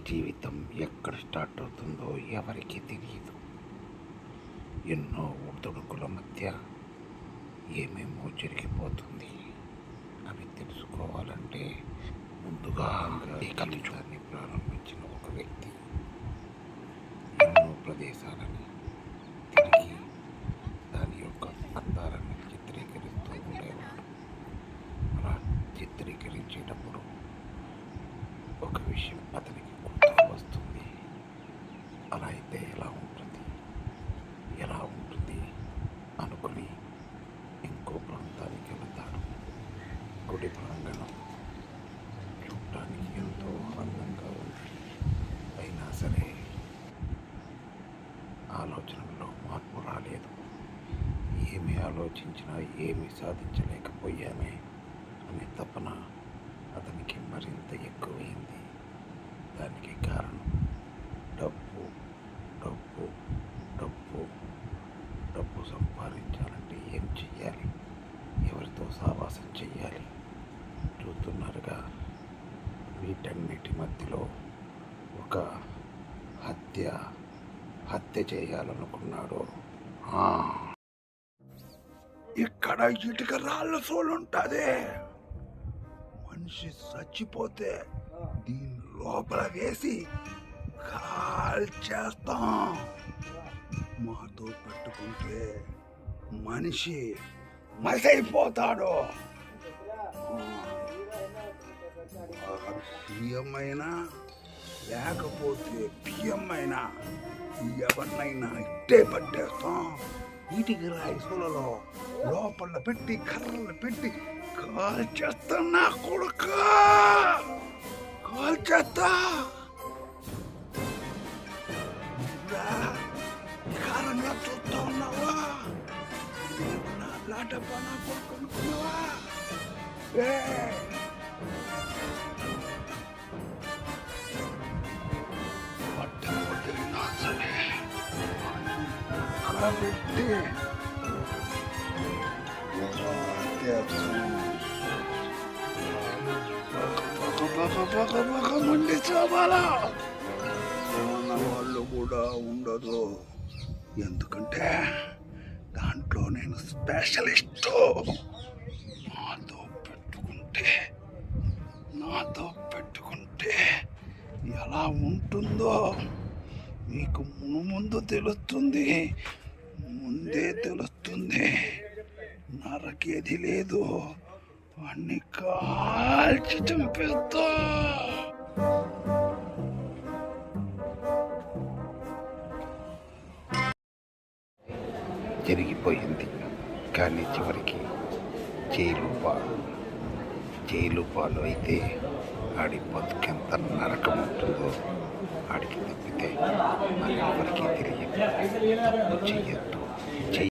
జీవితం ఎక్కడ స్టార్ట్ అవుతుందో ఎవరికీ తెలియదు. ఎన్నో ఒడిదుడుకుల మధ్య ఏమేమో జరిగిపోతుంది. అవి తెలుసుకోవాలంటే ముందుగా ఈ కలుషాన్ని ప్రారంభించిన ఒక వ్యక్తి ఎన్నో ప్రదేశాలని తిరిగి దాని యొక్క అందాలను చిత్రీకరిస్తూ ఉండేవాడు. అలా చిత్రీకరించేటప్పుడు ఒక విషయం అతనికి గుర్తుకు వస్తుంది. అలా అయితే ఎలా ఉంటుంది అనుకుని ఇంకో ప్రాంతానికి వెళతాడు. గుడి ప్రాంగణం చూడటానికి ఎంతో అందంగా ఉంది. అయినా సరే ఆలోచనలో మార్పు రాలేదు. ఏమి ఆలోచించినా ఏమి సాధించలేకపోయామే అనే తపన అతనికి మరింత ఎక్కువైంది. దానికి కారణం డబ్బు డబ్బు డబ్బు డబ్బు సంపాదించాలంటే ఏం చెయ్యాలి, ఎవరితో సావాసం చెయ్యాలి? చూస్తున్నారుగా, వీటన్నిటి మధ్యలో ఒక హత్య చేయాలనుకున్నాడు. ఇక్కడ ఇటుక రాళ్ళ సోలుంటుంది. మనిషి చచ్చిపోతే దీని లోపల వేసి కాల్చేస్తాం. మాతో పెట్టుకుంటే మనిషి మసైపోతాడు. బియ్యమైనా లేకపోతే బియ్యమైనా ఎవరినైనా ఇట్టే పట్టేస్తాం. ఇటుక రాయిసులలో లోపల పెట్టి కర్రలు పెట్టి కాల్చేస్తా. నా కొడుక కాల్చేస్తా. కారంగా చూస్తా ఉన్నావా? నా లాటప్ప నా కొడుకు అనుకున్నావా? కాబట్టి మండి చావాలా అన్న వాళ్ళు కూడా ఉండదు. ఎందుకంటే దాంట్లో నేను స్పెషలిస్టు. నాతో పెట్టుకుంటే ఎలా ఉంటుందో మీకు ముందు తెలుస్తుంది. ముందే తెలుస్తుంది. నరకేది లేదు. అన్ని కాల్చి చంపేస్తా. జరిగిపోయింది. కానీ చివరికి జైలు పాలు అయితే ఆడి బతుకెంత నరకం ఉంటుందో ఆడికి తప్పితే మరి ఎవరికీ తెలియదు. చెయ్యొద్దు.